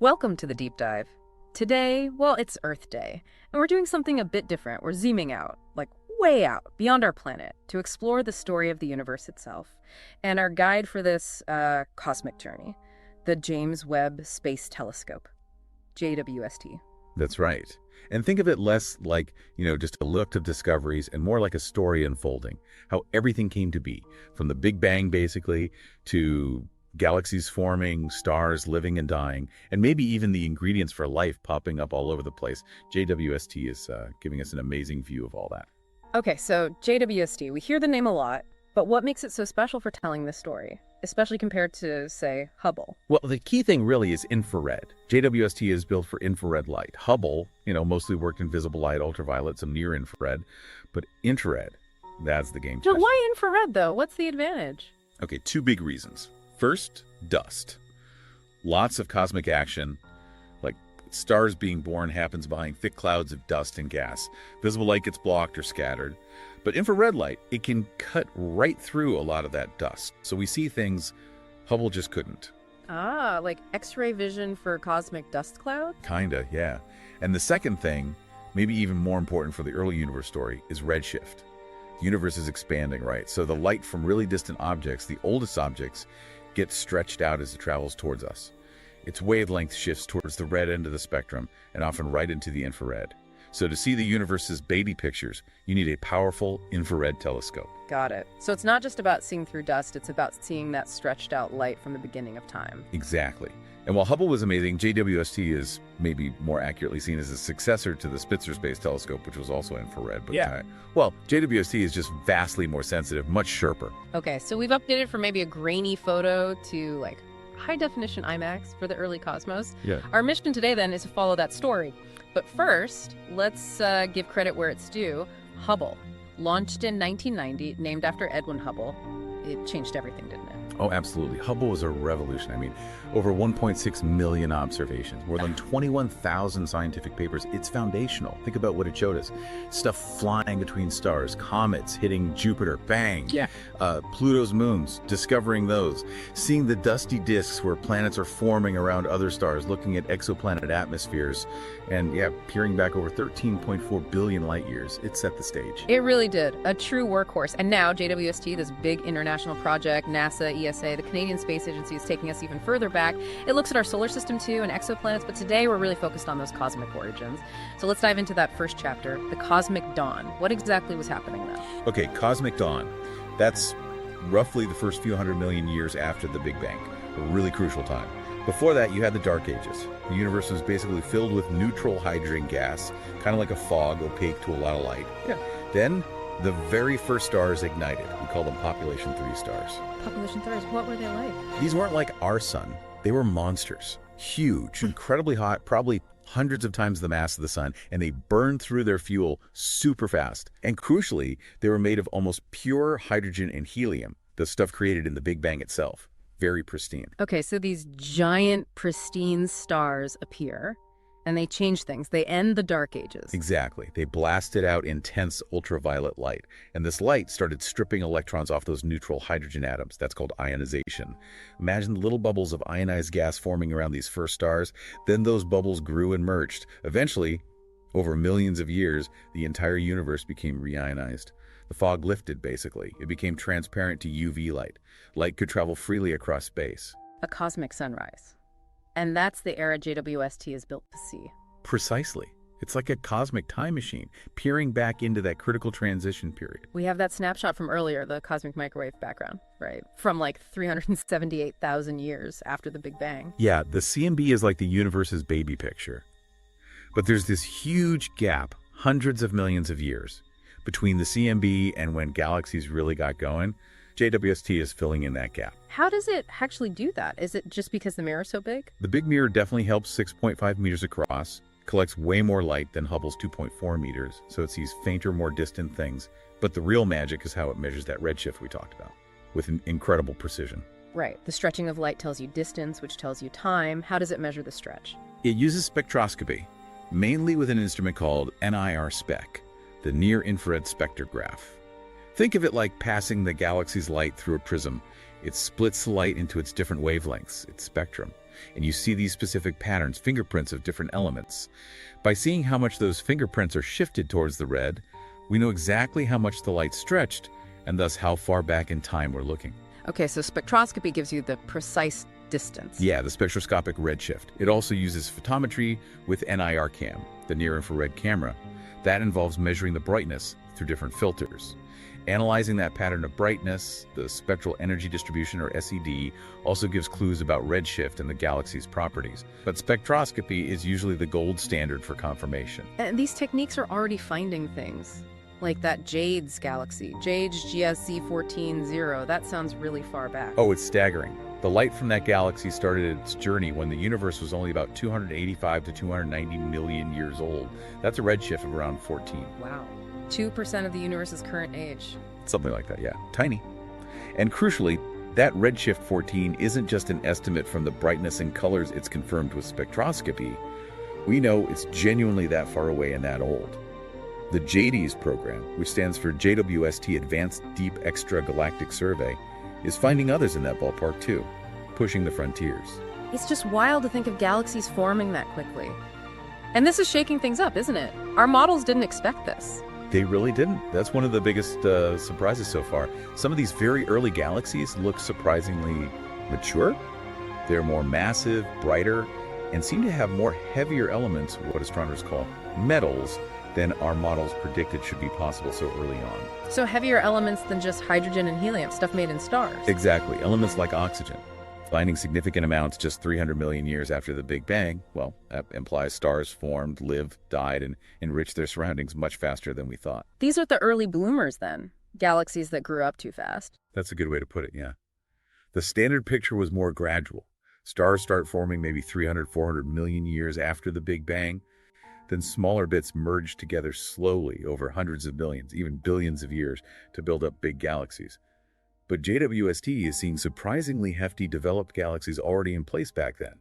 Welcome to the deep dive. Today, well, it's Earth Day, and we're doing something a bit different. We're zooming out, like way out, beyond our planet, to explore the story of the universe itself. And our guide for this cosmic journey, the James Webb Space Telescope, JWST. That's right. And think of it less like, just a look of discoveries and more like a story unfolding, how everything came to be, from the Big Bang, basically, to galaxies forming, stars living and dying, and maybe even the ingredients for life popping up all over the place. JWST is giving us an amazing view of all that. Okay, so JWST, we hear the name a lot, but what makes it so special for telling this story, especially compared to, say, Hubble? Well, the key thing really is infrared. JWST is built for infrared light. Hubble, mostly worked in visible light, ultraviolet, some near infrared, but infrared, that's the game changer. But why infrared, though? What's the advantage? Okay, two big reasons. First, dust. Lots of cosmic action, like stars being born, happens behind thick clouds of dust and gas. Visible light gets blocked or scattered. But infrared light, it can cut right through a lot of that dust. So we see things Hubble just couldn't. Ah, like X-ray vision for cosmic dust cloud? Kinda, yeah. And the second thing, maybe even more important for the early universe story, is redshift. The universe is expanding, right? So the light from really distant objects, the oldest objects, gets stretched out as it travels towards us. Its wavelength shifts towards the red end of the spectrum and often right into the infrared. So to see the universe's baby pictures, you need a powerful infrared telescope. Got it. So it's not just about seeing through dust, it's about seeing that stretched out light from the beginning of time. Exactly. And while Hubble was amazing, JWST is maybe more accurately seen as a successor to the Spitzer Space Telescope, which was also infrared. But JWST is just vastly more sensitive, much sharper. Okay, so we've updated from maybe a grainy photo to like high-definition IMAX for the early cosmos. Yeah. Our mission today then is to follow that story. But first, let's give credit where it's due. Hubble, launched in 1990, named after Edwin Hubble. It changed everything, didn't it? Oh, absolutely. Hubble was a revolution. I mean, over 1.6 million observations, more than 21,000 scientific papers. It's foundational. Think about what it showed us. Stuff flying between stars, comets hitting Jupiter, bang. Yeah. Pluto's moons, discovering those. Seeing the dusty disks where planets are forming around other stars, looking at exoplanet atmospheres, and peering back over 13.4 billion light years. It set the stage. It really did. A true workhorse. And now JWST, this big international project, NASA, ESA, the Canadian Space Agency, is taking us even further back. It looks at our solar system too and exoplanets, but today we're really focused on those cosmic origins. So let's dive into that first chapter, the cosmic dawn. What exactly was happening then? Okay, cosmic dawn. That's roughly the first few 100 million years after the Big Bang. A really crucial time. Before that, you had the Dark Ages. The universe was basically filled with neutral hydrogen gas, kind of like a fog, opaque to a lot of light. Yeah. Then, the very first stars ignited. We call them population 3 stars. Population 3, what were they like? These weren't like our sun. They were monsters. Huge, incredibly hot, probably hundreds of times the mass of the sun, and they burned through their fuel super fast. And crucially, they were made of almost pure hydrogen and helium, the stuff created in the Big Bang itself. Very pristine. Okay, so these giant, pristine stars appear, and they change things. They end the Dark Ages. Exactly. They blasted out intense ultraviolet light, and this light started stripping electrons off those neutral hydrogen atoms. That's called ionization. Imagine the little bubbles of ionized gas forming around these first stars. Then those bubbles grew and merged. Eventually, over millions of years, the entire universe became reionized. The fog lifted, basically. It became transparent to UV light. Light could travel freely across space. A cosmic sunrise. And that's the era JWST is built to see. Precisely. It's like a cosmic time machine, peering back into that critical transition period. We have that snapshot from earlier, the cosmic microwave background, right? From like 378,000 years after the Big Bang. Yeah, the CMB is like the universe's baby picture. But there's this huge gap, hundreds of millions of years, between the CMB and when galaxies really got going. JWST is filling in that gap. How does it actually do that? Is it just because the mirror's so big? The big mirror definitely helps 6.5 meters across, collects way more light than Hubble's 2.4 meters, so it sees fainter, more distant things. But the real magic is how it measures that redshift we talked about, with an incredible precision. Right. The stretching of light tells you distance, which tells you time. How does it measure the stretch? It uses spectroscopy, mainly with an instrument called NIR-SPEC, the near-infrared spectrograph. Think of it like passing the galaxy's light through a prism. It splits light into its different wavelengths, its spectrum. and you see these specific patterns, fingerprints of different elements. By seeing how much those fingerprints are shifted towards the red, we know exactly how much the light stretched, and thus how far back in time we're looking. Okay, so spectroscopy gives you the precise distance. Yeah, the spectroscopic redshift. It also uses photometry with NIRCam, the near-infrared camera. That involves measuring the brightness through different filters. Analyzing that pattern of brightness, the spectral energy distribution, or SED, also gives clues about redshift and the galaxy's properties. But spectroscopy is usually the gold standard for confirmation. And these techniques are already finding things, like that JADES galaxy, JWST 14-0. That sounds really far back. Oh, it's staggering. The light from that galaxy started its journey when the universe was only about 285 to 290 million years old. That's a redshift of around 14. Wow. 2% of the universe's current age. Something like that, yeah. Tiny. And crucially, that redshift 14 isn't just an estimate from the brightness and colors it's confirmed with spectroscopy. We know it's genuinely that far away and that old. The JADES program, which stands for JWST Advanced Deep Extragalactic Survey, is finding others in that ballpark too, pushing the frontiers. It's just wild to think of galaxies forming that quickly. And this is shaking things up, isn't it? Our models didn't expect this. They really didn't. That's one of the biggest surprises so far. Some of these very early galaxies look surprisingly mature. They're more massive, brighter, and seem to have more heavier elements, what astronomers call metals, than our models predicted should be possible so early on. So heavier elements than just hydrogen and helium, stuff made in stars. Exactly. Elements like oxygen. Finding significant amounts just 300 million years after the Big Bang, well, that implies stars formed, lived, died, and enriched their surroundings much faster than we thought. These are the early bloomers then, galaxies that grew up too fast. That's a good way to put it, yeah. The standard picture was more gradual. Stars start forming maybe 300, 400 million years after the Big Bang. Then smaller bits merge together slowly over hundreds of millions, even billions of years to build up big galaxies. But JWST is seeing surprisingly hefty developed galaxies already in place back then.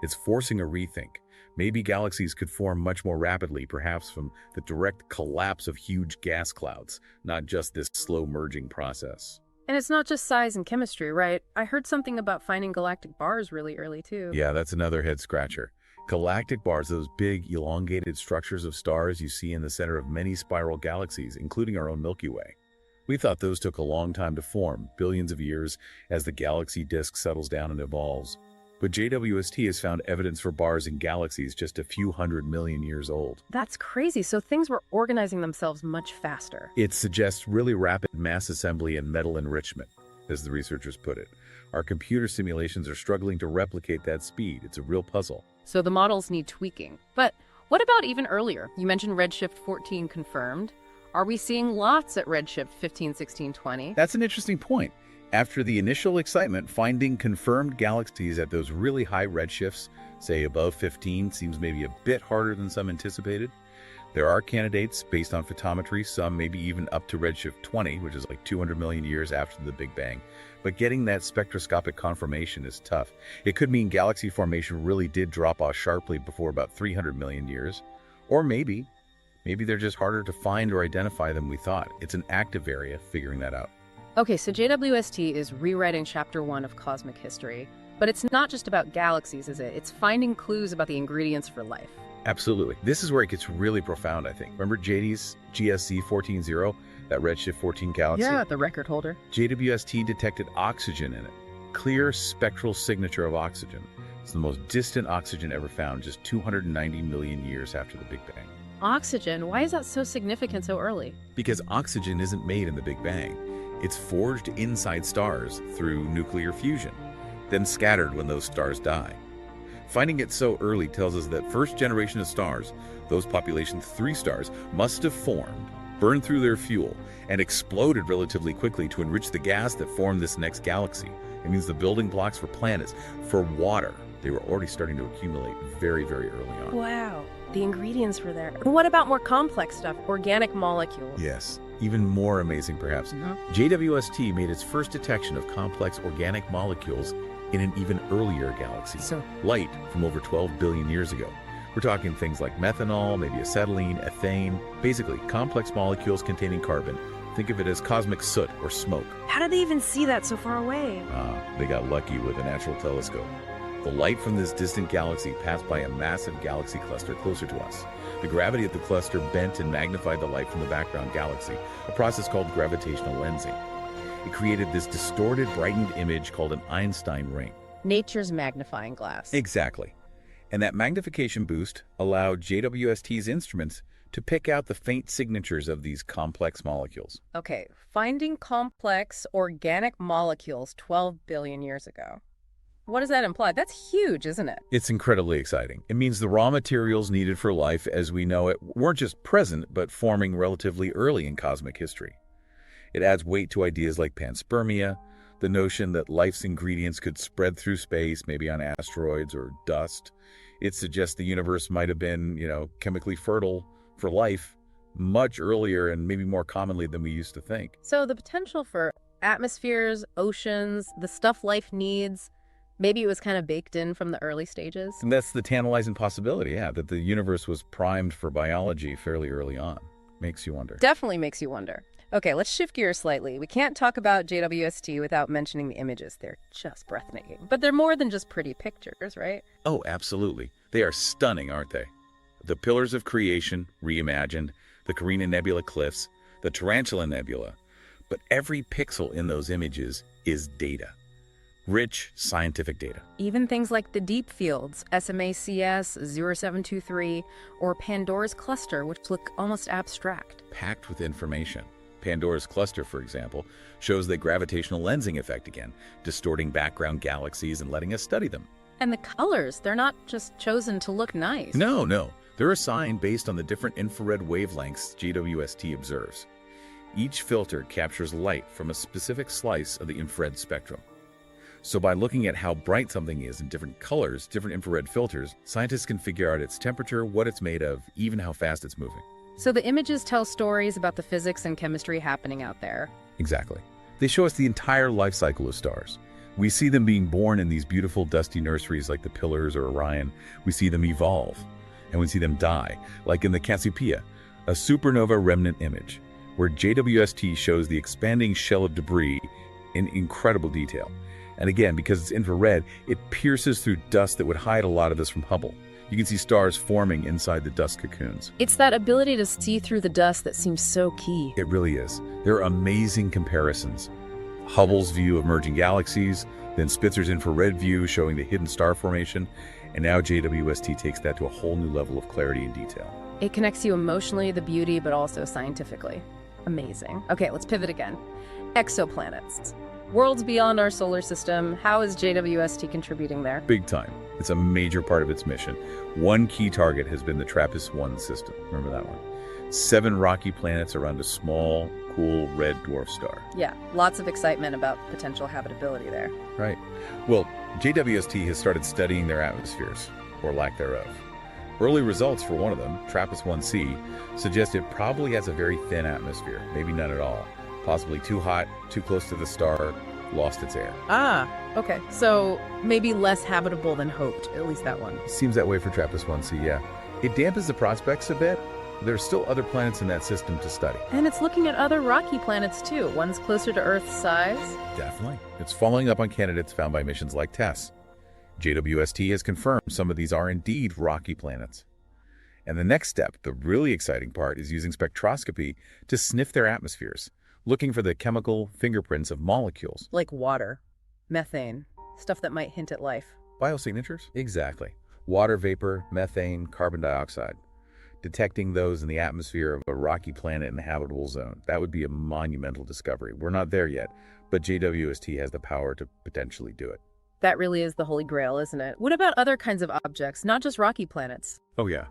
It's forcing a rethink. Maybe galaxies could form much more rapidly, perhaps from the direct collapse of huge gas clouds, not just this slow merging process. And it's not just size and chemistry, right? I heard something about finding galactic bars really early too. Yeah, that's another head scratcher. Galactic bars, those big, elongated structures of stars you see in the center of many spiral galaxies, including our own Milky Way. We thought those took a long time to form, billions of years, as the galaxy disk settles down and evolves. But JWST has found evidence for bars in galaxies just a few 100 million years old. That's crazy. So things were organizing themselves much faster. It suggests really rapid mass assembly and metal enrichment, as the researchers put it. Our computer simulations are struggling to replicate that speed. It's a real puzzle. So the models need tweaking. But what about even earlier? You mentioned redshift 14 confirmed. Are we seeing lots at redshift 15, 16, 20? That's an interesting point. After the initial excitement, finding confirmed galaxies at those really high redshifts, say above 15, seems maybe a bit harder than some anticipated. There are candidates based on photometry, some maybe even up to redshift 20, which is like 200 million years after the Big Bang. But getting that spectroscopic confirmation is tough. It could mean galaxy formation really did drop off sharply before about 300 million years. Or maybe they're just harder to find or identify than we thought. It's an active area figuring that out. Okay, so JWST is rewriting chapter 1 of cosmic history. But it's not just about galaxies, is it? It's finding clues about the ingredients for life. Absolutely. This is where it gets really profound, I think. Remember JADES GSC 14-0, that redshift 14 galaxy? Yeah, the record holder. JWST detected oxygen in it. Clear spectral signature of oxygen. It's the most distant oxygen ever found, just 290 million years after the Big Bang. Oxygen? Why is that so significant so early? Because oxygen isn't made in the Big Bang. It's forged inside stars through nuclear fusion, then scattered when those stars die. Finding it so early tells us that first generation of stars, those population 3 stars, must have formed, burned through their fuel, and exploded relatively quickly to enrich the gas that formed this next galaxy. It means the building blocks for planets, for water, they were already starting to accumulate very, very early on. Wow, the ingredients were there. What about more complex stuff, organic molecules? Yes, even more amazing perhaps. JWST made its first detection of complex organic molecules in an even earlier galaxy, light from over 12 billion years ago. We're talking things like methanol, maybe acetylene, ethane, basically complex molecules containing carbon. Think of it as cosmic soot or smoke. How did they even see that so far away? They got lucky with a natural telescope. The light from this distant galaxy passed by a massive galaxy cluster closer to us. The gravity of the cluster bent and magnified the light from the background galaxy, a process called gravitational lensing. It created this distorted, brightened image called an Einstein ring. Nature's magnifying glass. Exactly. And that magnification boost allowed JWST's instruments to pick out the faint signatures of these complex molecules. Okay, finding complex organic molecules 12 billion years ago. What does that imply? That's huge, isn't it? It's incredibly exciting. It means the raw materials needed for life as we know it weren't just present, but forming relatively early in cosmic history. It adds weight to ideas like panspermia, the notion that life's ingredients could spread through space, maybe on asteroids or dust. It suggests the universe might have been, chemically fertile for life much earlier and maybe more commonly than we used to think. So the potential for atmospheres, oceans, the stuff life needs, maybe it was kind of baked in from the early stages. And that's the tantalizing possibility, that the universe was primed for biology fairly early on. Makes you wonder. Definitely makes you wonder. Okay, let's shift gears slightly. We can't talk about JWST without mentioning the images. They're just breathtaking. But they're more than just pretty pictures, right? Oh, absolutely. They are stunning, aren't they? The Pillars of Creation, reimagined, the Carina Nebula cliffs, the Tarantula Nebula. But every pixel in those images is data. Rich scientific data. Even things like the deep fields, SMACS 0723, or Pandora's cluster, which look almost abstract. Packed with information. Pandora's cluster, for example, shows the gravitational lensing effect again, distorting background galaxies and letting us study them. And the colors, they're not just chosen to look nice. No. They're assigned based on the different infrared wavelengths JWST observes. Each filter captures light from a specific slice of the infrared spectrum. So by looking at how bright something is in different colors, different infrared filters, scientists can figure out its temperature, what it's made of, even how fast it's moving. So the images tell stories about the physics and chemistry happening out there. Exactly. They show us the entire life cycle of stars. We see them being born in these beautiful dusty nurseries like the Pillars or Orion. We see them evolve, and we see them die, like in the Cassiopeia, a supernova remnant image, where JWST shows the expanding shell of debris in incredible detail. And again, because it's infrared, it pierces through dust that would hide a lot of this from Hubble. You can see stars forming inside the dust cocoons. It's that ability to see through the dust that seems so key. It really is. There are amazing comparisons. Hubble's view of merging galaxies, then Spitzer's infrared view showing the hidden star formation, and now JWST takes that to a whole new level of clarity and detail. It connects you emotionally, the beauty, but also scientifically. Amazing. Okay, let's pivot again. Exoplanets. Worlds beyond our solar system. How is JWST contributing there? Big time. It's a major part of its mission. One key target has been the TRAPPIST-1 system. Remember that one? 7 rocky planets around a small, cool red dwarf star. Yeah, lots of excitement about potential habitability there. Right. Well, JWST has started studying their atmospheres, or lack thereof. Early results for one of them, TRAPPIST-1c, suggest it probably has a very thin atmosphere, maybe none at all. Possibly too hot, too close to the star, lost its air. Ah, okay. So maybe less habitable than hoped, at least that one. Seems that way for TRAPPIST-1c, yeah. It dampens the prospects a bit. There's still other planets in that system to study. And it's looking at other rocky planets too, ones closer to Earth's size. Definitely. It's following up on candidates found by missions like TESS. JWST has confirmed some of these are indeed rocky planets. And the next step, the really exciting part, is using spectroscopy to sniff their atmospheres, looking for the chemical fingerprints of molecules. Like water, methane, stuff that might hint at life. Biosignatures? Exactly. Water vapor, methane, carbon dioxide. Detecting those in the atmosphere of a rocky planet in the habitable zone. That would be a monumental discovery. We're not there yet, but JWST has the power to potentially do it. That really is the holy grail, isn't it? What about other kinds of objects, not just rocky planets? Oh yeah.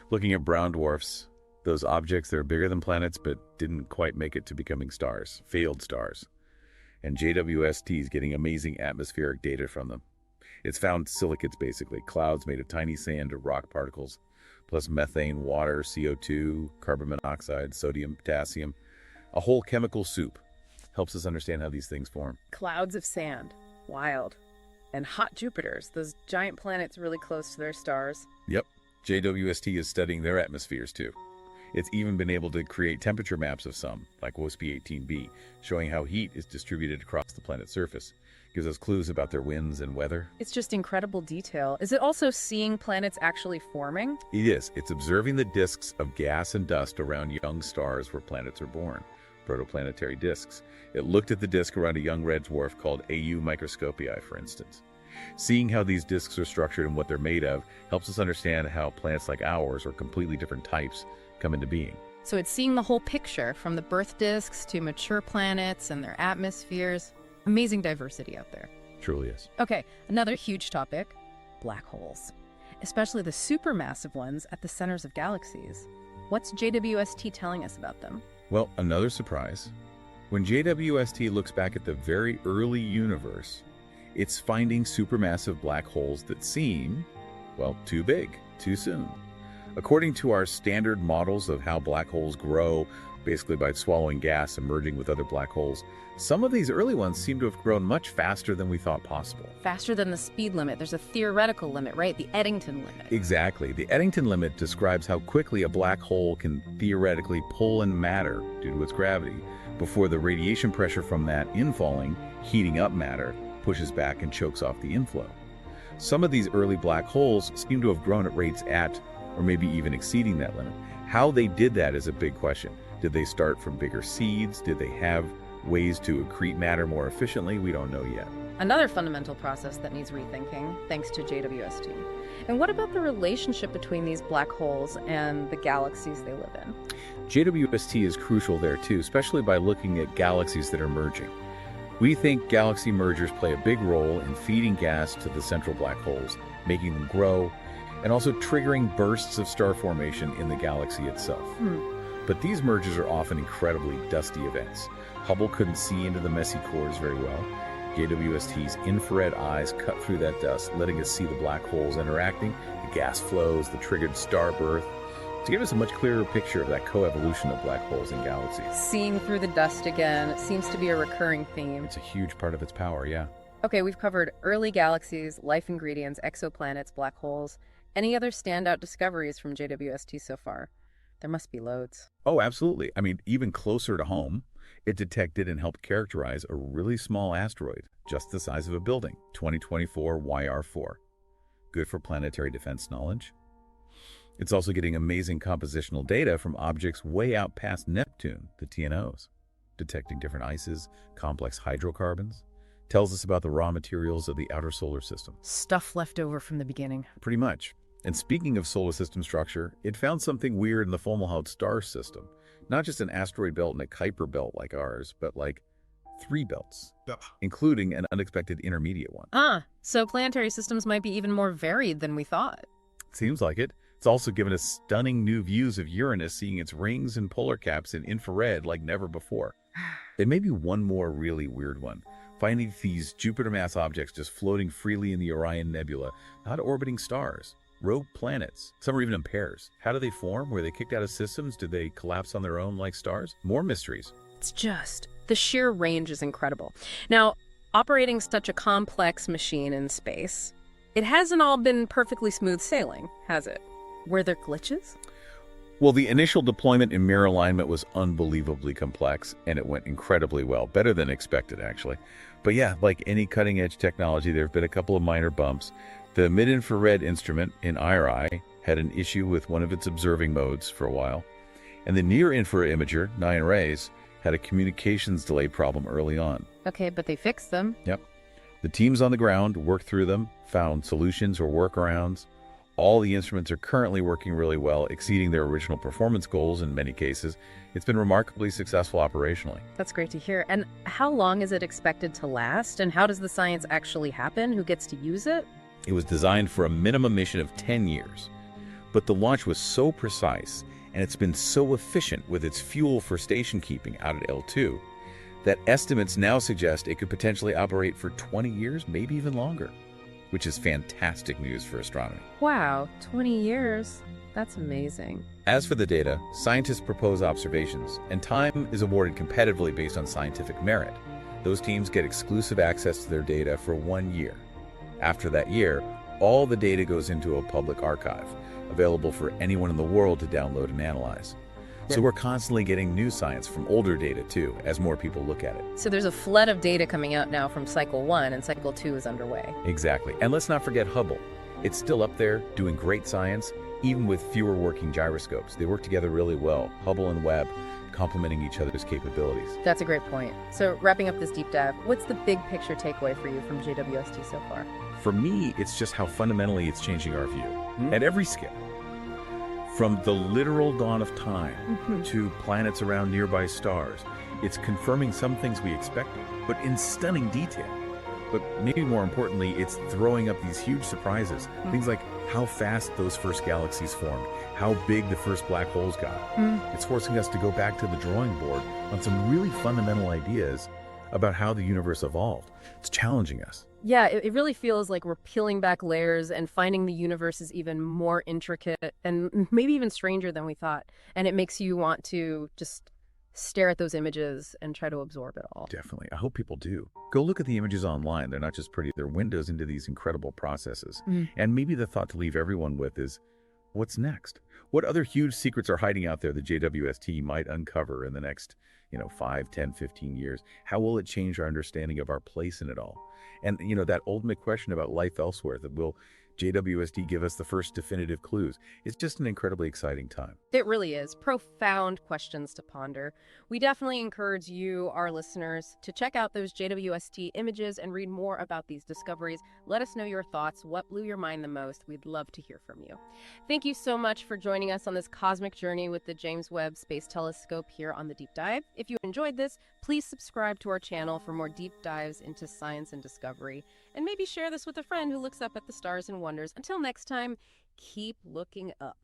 Looking at brown dwarfs, those objects that are bigger than planets but didn't quite make it to becoming stars, failed stars. And JWST is getting amazing atmospheric data from them. It's found silicates, basically, clouds made of tiny sand or rock particles, plus methane, water, CO2, carbon monoxide, sodium, potassium. A whole chemical soup. Helps us understand how these things form. Clouds of sand. Wild. And hot Jupiters, those giant planets really close to their stars. Yep. JWST is studying their atmospheres too. It's even been able to create temperature maps of some, like WSP-18b, showing how heat is distributed across the planet's surface, Gives us clues about their winds and weather. It's just incredible detail. Is it also seeing planets actually forming? It is. It's observing the disks of gas and dust around young stars where planets are born, protoplanetary disks. It looked at the disk around a young red dwarf called AU Microscopii, for instance. Seeing how these disks are structured and what they're made of helps us understand how planets like ours, or completely different types, come into being. So it's seeing the whole picture, from the birth disks to mature planets and their atmospheres. Amazing diversity out there. Truly is. Okay, another huge topic, black holes, especially the supermassive ones at the centers of galaxies. What's JWST telling us about them? Well, another surprise. When JWST looks back at the very early universe, it's finding supermassive black holes that seem, well, too big, too soon. According to our standard models of how black holes grow, basically by swallowing gas and merging with other black holes, some of these early ones seem to have grown much faster than we thought possible. Faster than the speed limit. There's a theoretical limit, right? The Eddington limit. Exactly. The Eddington limit describes how quickly a black hole can theoretically pull in matter due to its gravity before the radiation pressure from that infalling, heating up matter, pushes back and chokes off the inflow. Some of these early black holes seem to have grown at rates at, or maybe even exceeding that limit. How they did that is a big question. Did they start from bigger seeds? Did they have ways to accrete matter more efficiently? We don't know yet. Another fundamental process that needs rethinking, thanks to JWST. And what about the relationship between these black holes and the galaxies they live in? JWST is crucial there too, especially by looking at galaxies that are merging. We think galaxy mergers play a big role in feeding gas to the central black holes, making them grow, and also triggering bursts of star formation in the galaxy itself. But these mergers are often incredibly dusty events. Hubble couldn't see into the messy cores very well. JWST's infrared eyes cut through that dust, letting us see the black holes interacting, the gas flows, the triggered star birth, to give us a much clearer picture of that coevolution of black holes and galaxies. Seeing through the dust again seems to be a recurring theme. It's a huge part of its power, yeah. Okay, we've covered early galaxies, life ingredients, exoplanets, black holes. Any other standout discoveries from JWST so far? There must be loads. Oh, absolutely. I mean, even closer to home, it detected and helped characterize a really small asteroid, just the size of a building, 2024 YR4. Good for planetary defense knowledge. It's also getting amazing compositional data from objects way out past Neptune, the TNOs, detecting different ices, complex hydrocarbons. Tells us about the raw materials of the outer solar system. Stuff left over from the beginning. Pretty much. And speaking of solar system structure, it found something weird in the Fomalhaut star system. Not just an asteroid belt and a Kuiper belt like ours, but like 3 belts, including an unexpected intermediate one. So planetary systems might be even more varied than we thought. Seems like it. It's also given us stunning new views of Uranus, seeing its rings and polar caps in infrared like never before. There may be one more really weird one. Finding these Jupiter-mass objects just floating freely in the Orion Nebula, not orbiting stars. Rogue planets. Some are even in pairs. How do they form? Were they kicked out of systems? Did they collapse on their own like stars? More mysteries. It's just, the sheer range is incredible. Now, operating such a complex machine in space, it hasn't all been perfectly smooth sailing, has it? Were there glitches? Well, the initial deployment in mirror alignment was unbelievably complex, and it went incredibly well. Better than expected, actually. But yeah, like any cutting-edge technology, there have been a couple of minor bumps. The mid-infrared instrument in IRI had an issue with one of its observing modes for a while. And the near-infrared imager, 9 rays, had a communications delay problem early on. Okay, but they fixed them. Yep. The teams on the ground worked through them, found solutions or workarounds. All the instruments are currently working really well, exceeding their original performance goals in many cases. It's been remarkably successful operationally. That's great to hear. And how long is it expected to last? And how does the science actually happen? Who gets to use it? It was designed for a minimum mission of 10 years. But the launch was so precise, and it's been so efficient with its fuel for station keeping out at L2, that estimates now suggest it could potentially operate for 20 years, maybe even longer, which is fantastic news for astronomy. Wow, 20 years. That's amazing. As for the data, scientists propose observations, and time is awarded competitively based on scientific merit. Those teams get exclusive access to their data for 1 year. After that year, all the data goes into a public archive, available for anyone in the world to download and analyze. So we're constantly getting new science from older data, too, as more people look at it. So there's a flood of data coming out now from Cycle 1, and Cycle 2 is underway. Exactly. And let's not forget Hubble. It's still up there doing great science, even with fewer working gyroscopes. They work together really well, Hubble and Webb, complementing each other's capabilities. That's a great point. So wrapping up this deep dive, what's the big picture takeaway for you from JWST so far? For me, it's just how fundamentally it's changing our view at every scale. From the literal dawn of time to planets around nearby stars, it's confirming some things we expected, but in stunning detail. But maybe more importantly, it's throwing up these huge surprises. Things like how fast those first galaxies formed, how big the first black holes got. It's forcing us to go back to the drawing board on some really fundamental ideas about how the universe evolved. It's challenging us. Yeah, it really feels like we're peeling back layers and finding the universe is even more intricate and maybe even stranger than we thought. And it makes you want to just stare at those images and try to absorb it all. Definitely. I hope people do. Go look at the images online. They're not just pretty. They're windows into these incredible processes. And maybe the thought to leave everyone with is, what's next? What other huge secrets are hiding out there that JWST might uncover in the next, 5, 10, 15 years? How will it change our understanding of our place in it all? And, that ultimate question about life elsewhere, that will JWST give us the first definitive clues? It's just an incredibly exciting time. It really is. Profound questions to ponder. We definitely encourage you, our listeners, to check out those JWST images and read more about these discoveries. Let us know your thoughts. What blew your mind the most? We'd love to hear from you. Thank you so much for joining us on this cosmic journey with the James Webb Space Telescope here on The Deep Dive. If you enjoyed this, please subscribe to our channel for more deep dives into science and discovery. And maybe share this with a friend who looks up at the stars and wonders. Until next time, keep looking up.